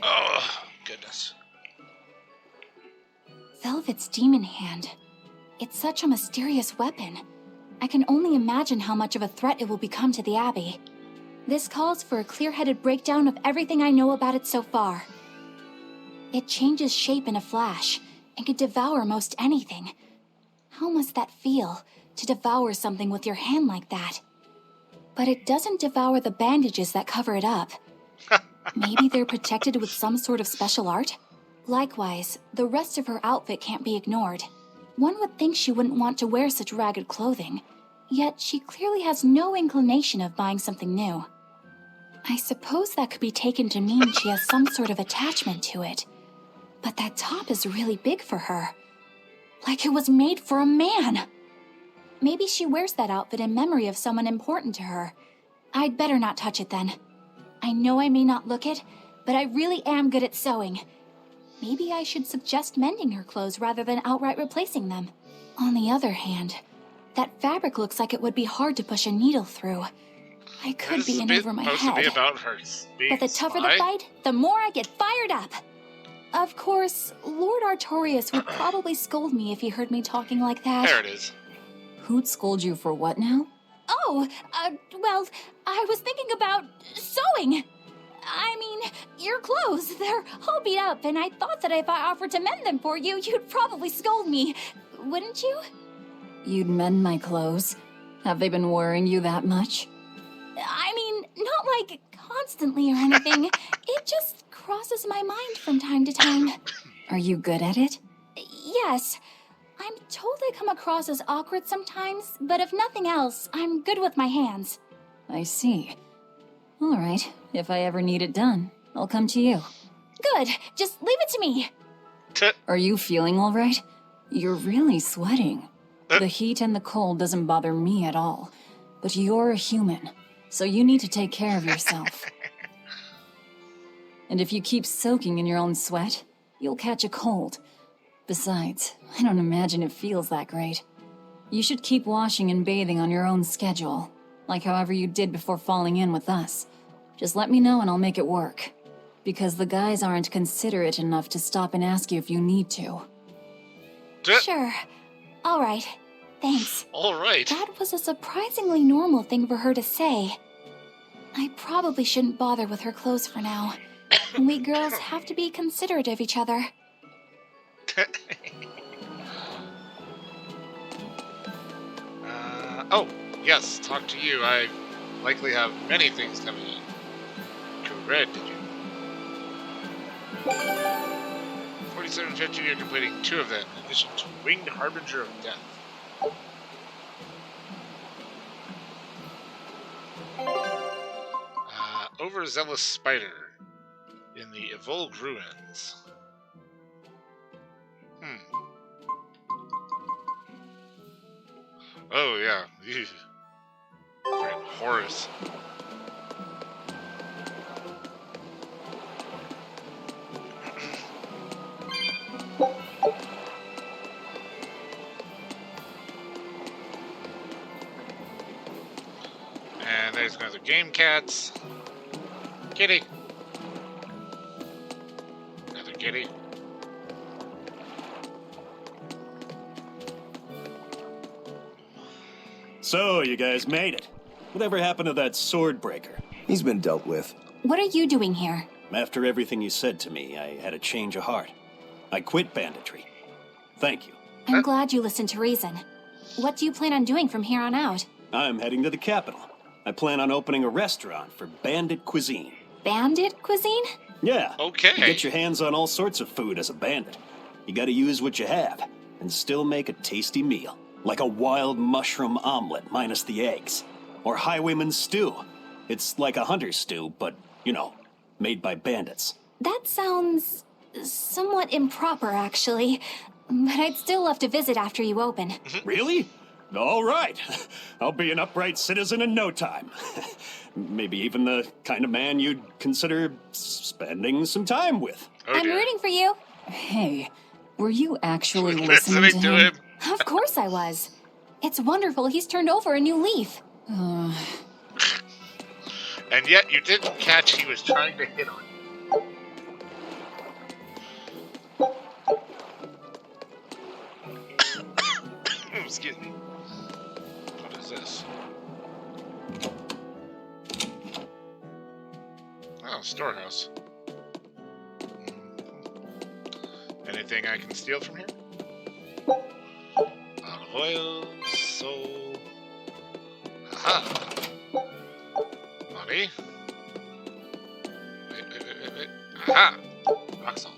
Oh, goodness. Velvet's demon hand. It's such a mysterious weapon. I can only imagine how much of a threat it will become to the Abbey. This calls for a clear-headed breakdown of everything I know about it so far. It changes shape in a flash, and can devour most anything. How must that feel, to devour something with your hand like that? But it doesn't devour the bandages that cover it up. Maybe they're protected with some sort of special art? Likewise, the rest of her outfit can't be ignored. One would think she wouldn't want to wear such ragged clothing, yet she clearly has no inclination of buying something new. I suppose that could be taken to mean she has some sort of attachment to it. But that top is really big for her. Like it was made for a man. Maybe she wears that outfit in memory of someone important to her. I'd better not touch it then. I know I may not look it, but I really am good at sewing. Maybe I should suggest mending her clothes rather than outright replacing them. On the other hand, that fabric looks like it would be hard to push a needle through. I could be in over my head. But the tougher the fight, the more I get fired up. Of course, Lord Artorias would probably scold me if he heard me talking like that. There it is. Who'd scold you for what now? Oh, well, I was thinking about sewing. I mean, your clothes, they're all beat up, and I thought that if I offered to mend them for you, you'd probably scold me. Wouldn't you? You'd mend my clothes? Have they been worrying you that much? I mean, not like constantly or anything. It just crosses my mind from time to time. Are you good at it? Yes. I'm told I come across as awkward sometimes, but if nothing else, I'm good with my hands. I see. All right, if I ever need it done, I'll come to you. Good, just leave it to me. Are you feeling all right? You're really sweating. The heat and the cold doesn't bother me at all, but you're a human, so you need to take care of yourself. And if you keep soaking in your own sweat, you'll catch a cold. Besides, I don't imagine it feels that great. You should keep washing and bathing on your own schedule, like however you did before falling in with us. Just let me know and I'll make it work. Because the guys aren't considerate enough to stop and ask you if you need to. Sure. All right. Thanks. All right. That was a surprisingly normal thing for her to say. I probably shouldn't bother with her clothes for now. We girls have to be considerate of each other. Oh, yes, talk to you. I likely have many things coming in. You read, did you? 4750, you're completing 2 of them, in addition to Winged Harbinger of Death. Overzealous Spider in the Evolved Ruins. Oh, yeah. Friend Horus. And there's another Game Cats. Kitty. Another kitty. So, you guys made it. Whatever happened to that sword breaker? He's been dealt with. What are you doing here? After everything you said to me, I had a change of heart. I quit banditry. Thank you. I'm glad you listened to reason. What do you plan on doing from here on out? I'm heading to the capital. I plan on opening a restaurant for bandit cuisine. Bandit cuisine? Yeah. Okay. You get your hands on all sorts of food as a bandit. You gotta use what you have, and still make a tasty meal. Like a wild mushroom omelet minus the eggs. Or highwayman stew. It's like a hunter's stew, but, you know, made by bandits. That sounds somewhat improper, actually. But I'd still love to visit after you open. Really? All right. I'll be an upright citizen in no time. Maybe even the kind of man you'd consider spending some time with. Oh, I'm dear. rooting for you. Hey, were you actually listening to him? Of course I was. It's wonderful he's turned over a new leaf. And yet you didn't catch he was trying to hit on you. Excuse me. What is this? Oh, storehouse. Anything I can steal from here? Olive oil, soul. Aha! Money. Wait. Aha! Rock salt.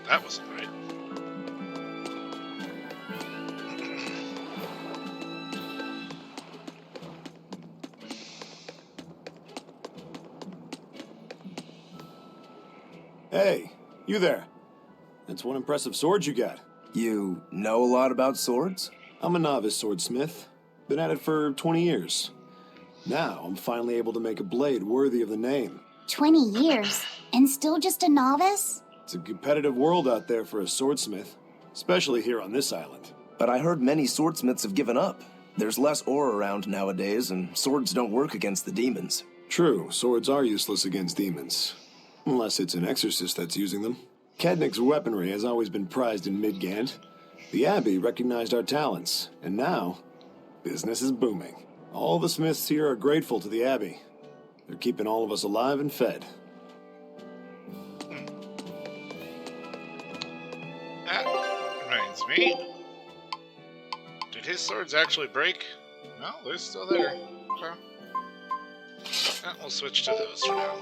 That wasn't right. Hey, you there. That's one impressive sword you got. You know a lot about swords? I'm a novice swordsmith. Been at it for 20 years. Now, I'm finally able to make a blade worthy of the name. 20 years? And still just a novice? It's a competitive world out there for a swordsmith, especially here on this island. But I heard many swordsmiths have given up. There's less ore around nowadays, and swords don't work against the demons. True, swords are useless against demons. Unless it's an exorcist that's using them. Kednick's weaponry has always been prized in Midgand. The Abbey recognized our talents, and now, business is booming. All the smiths here are grateful to the Abbey. They're keeping all of us alive and fed. That reminds me. Did his swords actually break? No, they're still there. Okay. We'll switch to those for now.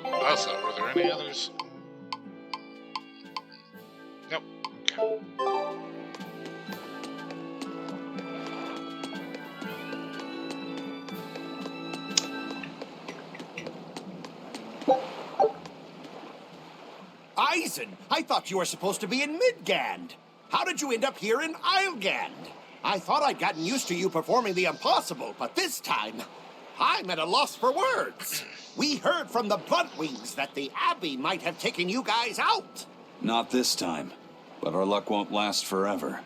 Also, were there any others? Nope. Okay. Eisen, I thought you were supposed to be in Midgand. How did you end up here in Islegand? I thought I'd gotten used to you performing the impossible, but this time, I'm at a loss for words. We heard from the Bluntwings that the Abbey might have taken you guys out. Not this time, but our luck won't last forever.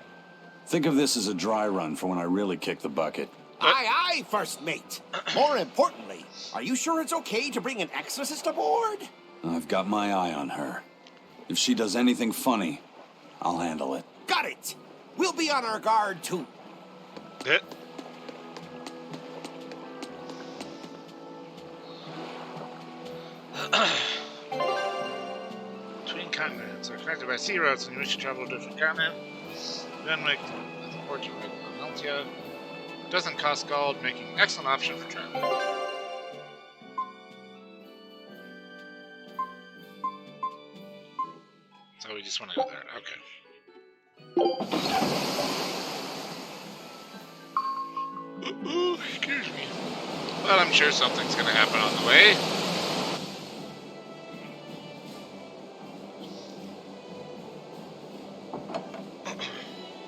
Think of this as a dry run for when I really kick the bucket. Aye, First Mate. More importantly, are you sure it's okay to bring an exorcist aboard? I've got my eye on her. If she does anything funny, I'll handle it. Got it. We'll be on our guard, too. Hit. Between continents are connected by sea routes and you wish to travel to a different continent. Then make the port to Meltia. Doesn't cost gold, making an excellent option for travel. So we just want to go there. Okay. Excuse me. Well, I'm sure something's gonna happen on the way.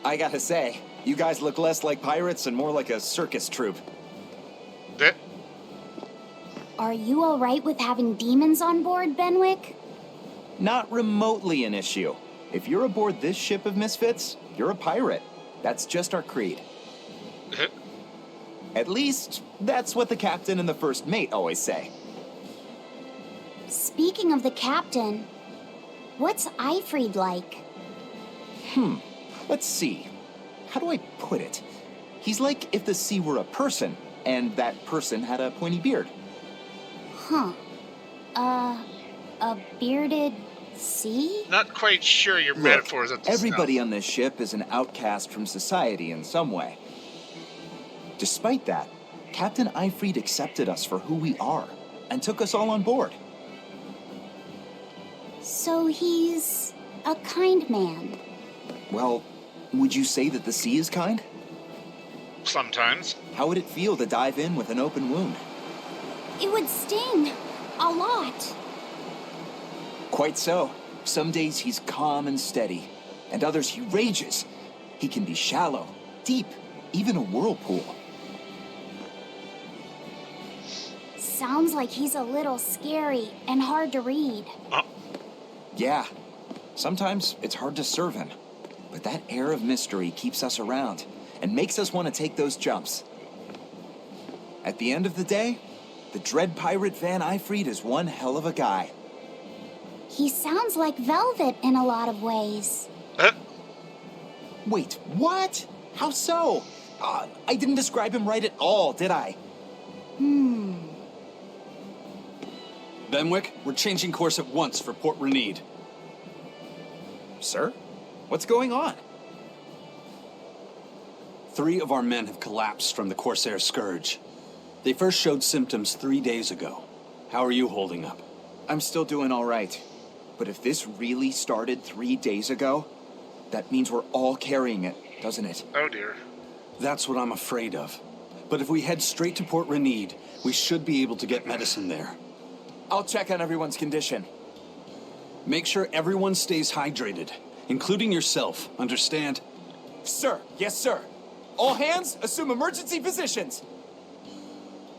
I gotta say, you guys look less like pirates and more like a circus troupe. That Are you alright with having demons on board, Benwick? Not remotely an issue. If you're aboard this ship of misfits, you're a pirate. That's just our creed. At least, that's what the captain and the first mate always say. Speaking of the captain, what's Eifried like? Let's see. How do I put it? He's like if the sea were a person, and that person had a pointy beard. Huh. A bearded sea? not quite sure your Look, metaphors at this everybody on this ship is an outcast from society in some way. Despite that, Captain Eifried accepted us for who we are and took us all on board. So he's a kind man. Well, would you say that the sea is kind? Sometimes. How would it feel to dive in with an open wound? It would sting. A lot. Quite so. Some days he's calm and steady, and others he rages. He can be shallow, deep, even a whirlpool. Sounds like he's a little scary and hard to read. Yeah. Sometimes it's hard to serve him. But that air of mystery keeps us around and makes us want to take those jumps. At the end of the day, the dread pirate Van Eyfried is one hell of a guy. He sounds like Velvet in a lot of ways. Wait, what? How so? I didn't describe him right at all, did I? Benwick, we're changing course at once for Port Renede. Sir? What's going on? 3 of our men have collapsed from the Corsair Scourge. They first showed symptoms 3 days ago. How are you holding up? I'm still doing all right. But if this really started 3 days ago, that means we're all carrying it, doesn't it? Oh dear. That's what I'm afraid of. But if we head straight to Port Renede, we should be able to get medicine there. I'll check on everyone's condition. Make sure everyone stays hydrated, including yourself, understand? Sir, yes sir. All hands, assume emergency positions.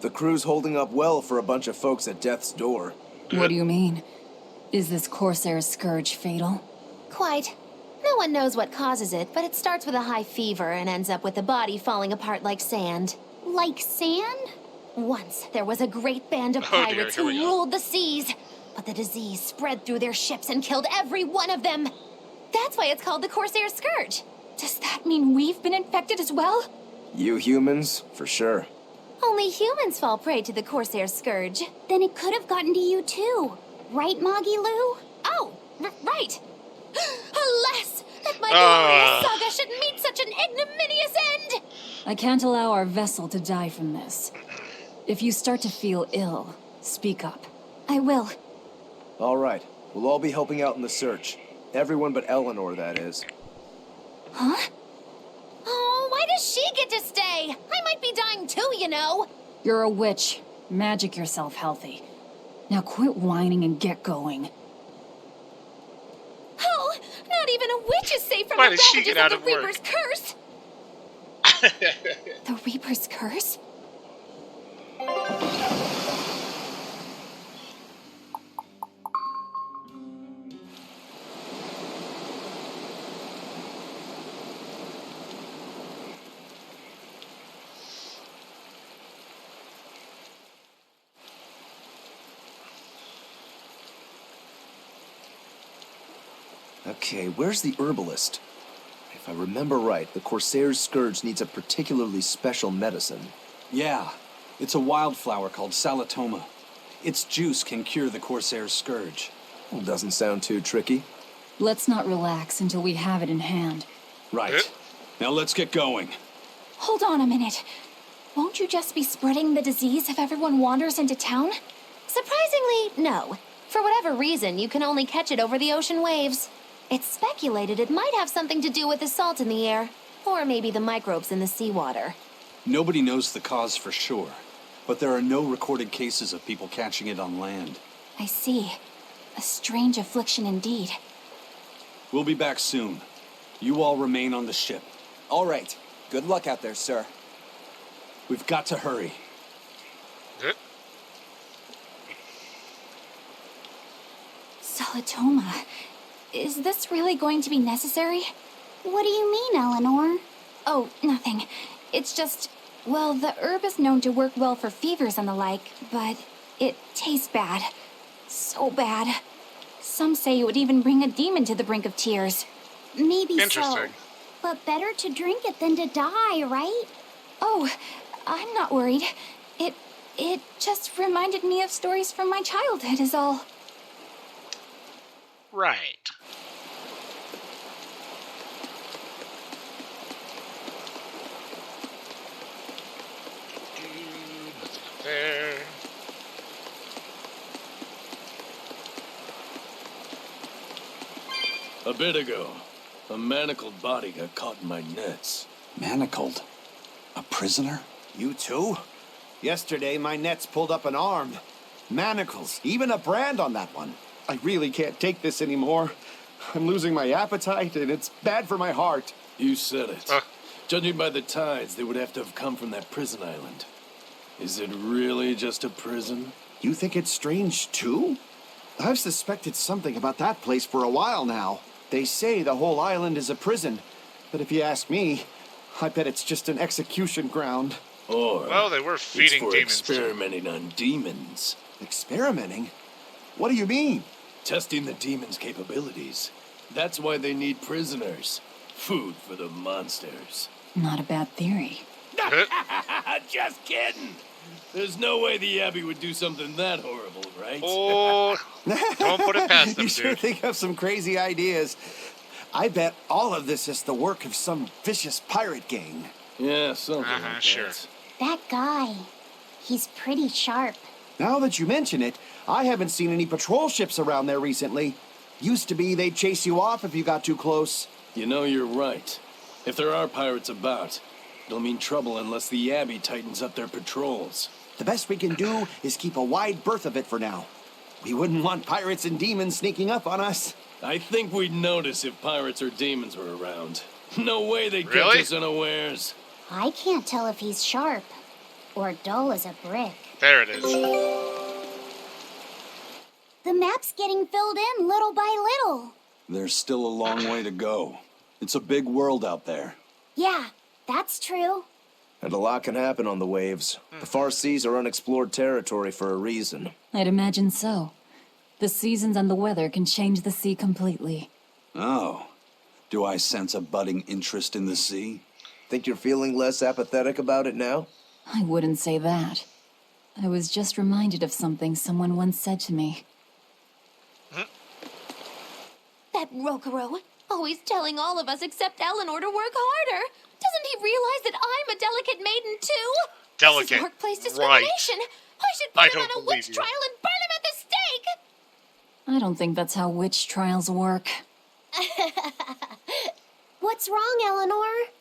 The crew's holding up well for a bunch of folks at death's door. What do you mean? Is this Corsair's Scourge fatal? Quite. No one knows what causes it, but it starts with a high fever and ends up with the body falling apart like sand. Like sand? Once, there was a great band of Oh dear, pirates here who we go. ruled the seas, but the disease spread through their ships and killed every one of them. That's why it's called the Corsairs' Scourge. Does that mean we've been infected as well? You humans, for sure. Only humans fall prey to the Corsairs' Scourge. Then it could have gotten to you too. Right, Moggy Lou? Oh, right. Alas, that my glorious saga should meet such an ignominious end! I can't allow our vessel to die from this. If you start to feel ill, speak up. I will. All right, we'll all be helping out in the search. Everyone but Eleanor, that is. Huh? Oh, why does she get to stay? I might be dying too, you know. You're a witch. Magic yourself healthy. Now quit whining and get going. Oh, not even a witch is safe from Why the did she ravages get out of the of work? Reaper's curse. The Reaper's curse? Okay, where's the herbalist? If I remember right, the Corsair's Scourge needs a particularly special medicine. Yeah, it's a wildflower called Salatoma. Its juice can cure the Corsair's Scourge. Well, doesn't sound too tricky. Let's not relax until we have it in hand. Right. Now let's get going. Hold on a minute. Won't you just be spreading the disease if everyone wanders into town? Surprisingly, no. For whatever reason, you can only catch it over the ocean waves. It's speculated it might have something to do with the salt in the air, or maybe the microbes in the seawater. Nobody knows the cause for sure, but there are no recorded cases of people catching it on land. I see. A strange affliction indeed. We'll be back soon. You all remain on the ship. All right. Good luck out there, sir. We've got to hurry. Salatoma. Is this really going to be necessary? What do you mean, Eleanor? Oh, nothing. It's just, well, the herb is known to work well for fevers and the like, but it tastes bad. So bad. Some say it would even bring a demon to the brink of tears. Maybe so. Interesting. But better to drink it than to die, right? Oh, I'm not worried. It just reminded me of stories from my childhood is all. Right. Nothing up there. A bit ago, a manacled body got caught in my nets. Manacled? A prisoner? You too? Yesterday, my nets pulled up an arm. Manacles, even a brand on that one. I really can't take this anymore. I'm losing my appetite, and it's bad for my heart. You said it. Judging by the tides, they would have to have come from that prison island. Is it really just a prison? You think it's strange, too? I've suspected something about that place for a while now. They say the whole island is a prison, but if you ask me, I bet it's just an execution ground. Or Well, they were feeding it's for demons. experimenting on demons. Experimenting? What do you mean? Testing the demons' capabilities. That's why they need prisoners. Food for the monsters. Not a bad theory. Just kidding. There's no way the Abbey would do something that horrible, right? Oh, don't put it past them, You sure dude. think of some crazy ideas. I bet all of this is the work of some vicious pirate gang. Yeah, something like that. Sure. That guy, he's pretty sharp. Now that you mention it, I haven't seen any patrol ships around there recently. Used to be they'd chase you off if you got too close. You know, you're right. If there are pirates about, it'll mean trouble unless the Abbey tightens up their patrols. The best we can do is keep a wide berth of it for now. We wouldn't want pirates and demons sneaking up on us. I think we'd notice if pirates or demons were around. No way they'd Really? catch us unawares. I can't tell if he's sharp or dull as a brick. There it is. The map's getting filled in little by little. There's still a long way to go. It's a big world out there. Yeah, that's true. And a lot can happen on the waves. The far seas are unexplored territory for a reason. I'd imagine so. The seasons and the weather can change the sea completely. Oh. Do I sense a budding interest in the sea? Think you're feeling less apathetic about it now? I wouldn't say that. I was just reminded of something someone once said to me. That Rokuro, always telling all of us except Eleanor to work harder. Doesn't he realize that I'm a delicate maiden too? Delicate. This is workplace Right. discrimination. I should I put him don't on a believe witch you. trial and burn him at the stake. I don't think that's how witch trials work. What's wrong, Eleanor?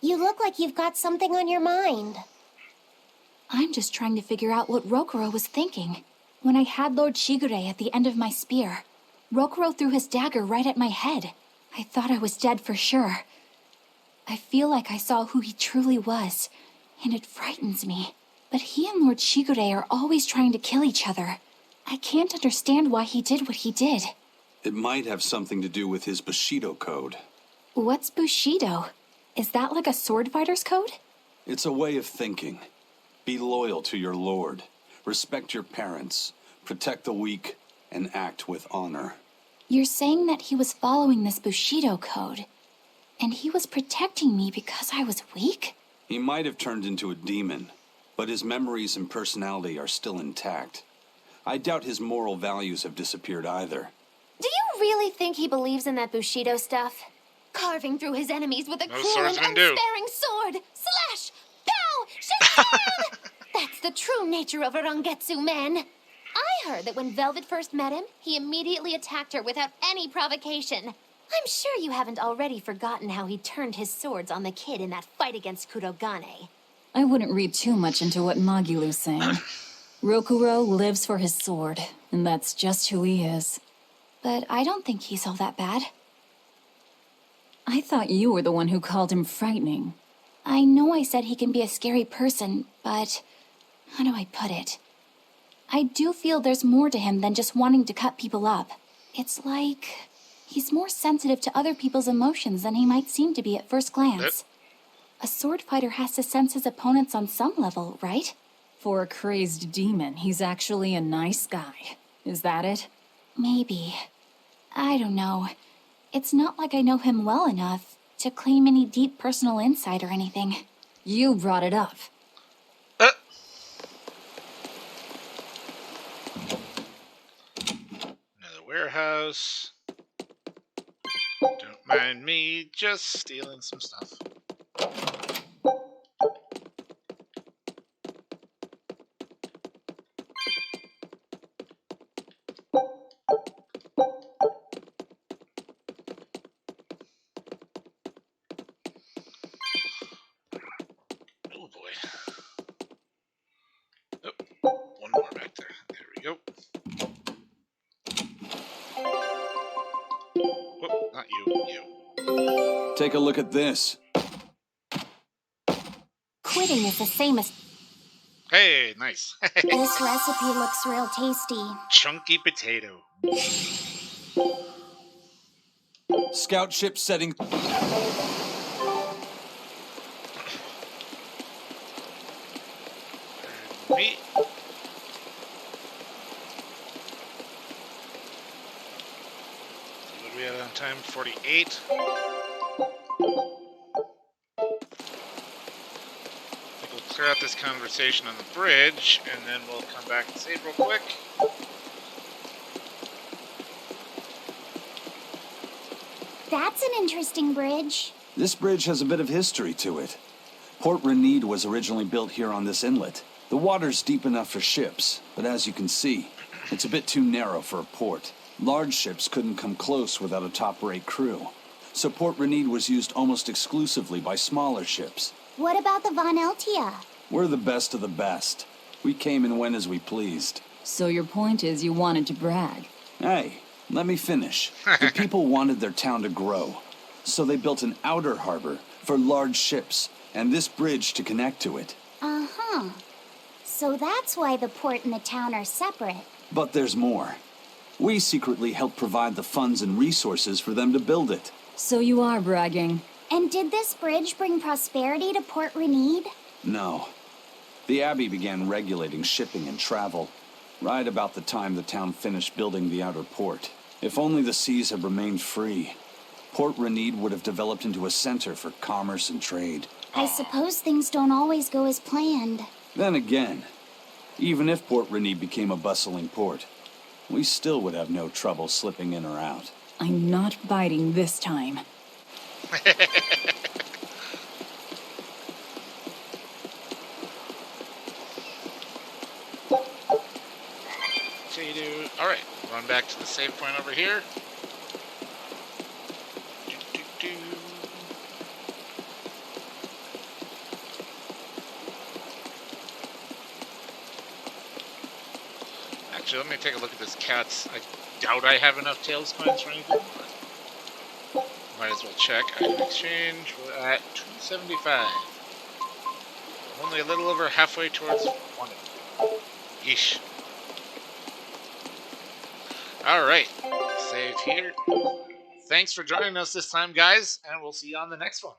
You look like you've got something on your mind. I'm just trying to figure out what Rokuro was thinking. When I had Lord Shigure at the end of my spear, Rokuro threw his dagger right at my head. I thought I was dead for sure. I feel like I saw who he truly was, and it frightens me. But he and Lord Shigure are always trying to kill each other. I can't understand why he did what he did. It might have something to do with his Bushido code. What's Bushido? Is that like a sword fighter's code? It's a way of thinking. Be loyal to your lord. Respect your parents. Protect the weak. And act with honor. You're saying that he was following this Bushido code, and he was protecting me because I was weak? He might have turned into a demon, but his memories and personality are still intact. I doubt his moral values have disappeared either. Do you really think he believes in that Bushido stuff? Carving through his enemies with a Most cruel and swordsmen do. unsparing sword. Slash! Pow! Shazam! That's the true nature of a Rangetsu man. I heard that when Velvet first met him, he immediately attacked her without any provocation. I'm sure you haven't already forgotten how he turned his swords on the kid in that fight against Kurogane. I wouldn't read too much into what Magilu's saying. Rokuro lives for his sword, and that's just who he is. But I don't think he's all that bad. I thought you were the one who called him frightening. I know I said he can be a scary person, but how do I put it? I do feel there's more to him than just wanting to cut people up. It's like he's more sensitive to other people's emotions than he might seem to be at first glance. A sword fighter has to sense his opponents on some level, right? For a crazed demon, he's actually a nice guy. Is that it? Maybe. I don't know. It's not like I know him well enough to claim any deep personal insight or anything. You brought it up. Another warehouse. Don't mind me just stealing some stuff. Oh boy. Oh, one more back there. There we go. Whoop, not you, you. Take a look at this. Quitting is the same as... Hey, nice. This recipe looks real tasty. Chunky potato. Scout ship setting. Me. What do we have on time? 48. We'll clear out this conversation on the bridge, and then we'll come back and save real quick. That's an interesting bridge. This bridge has a bit of history to it. Port Renede was originally built here on this inlet. The water's deep enough for ships, but as you can see, it's a bit too narrow for a port. Large ships couldn't come close without a top-rate crew. So Port Renede was used almost exclusively by smaller ships. What about the Von Eltia? We're the best of the best. We came and went as we pleased. So your point is you wanted to brag? Hey, let me finish. The people wanted their town to grow. So they built an outer harbor for large ships, and this bridge to connect to it. Uh-huh. So that's why the port and the town are separate. But there's more. We secretly helped provide the funds and resources for them to build it. So you are bragging. And did this bridge bring prosperity to Port Renede? No. The Abbey began regulating shipping and travel, right about the time the town finished building the outer port. If only the seas had remained free, Port Renede would have developed into a center for commerce and trade. I suppose things don't always go as planned. Then again, even if Port Renede became a bustling port, we still would have no trouble slipping in or out. I'm not biting this time. Alright, run back to the save point over here. Actually, let me take a look at this cat's. I doubt I have enough Tails coins for anything, but might as well check. Item exchange, we're at 275. Only a little over halfway towards 1. Yeesh. Alright, saved here. Thanks for joining us this time, guys, and we'll see you on the next one.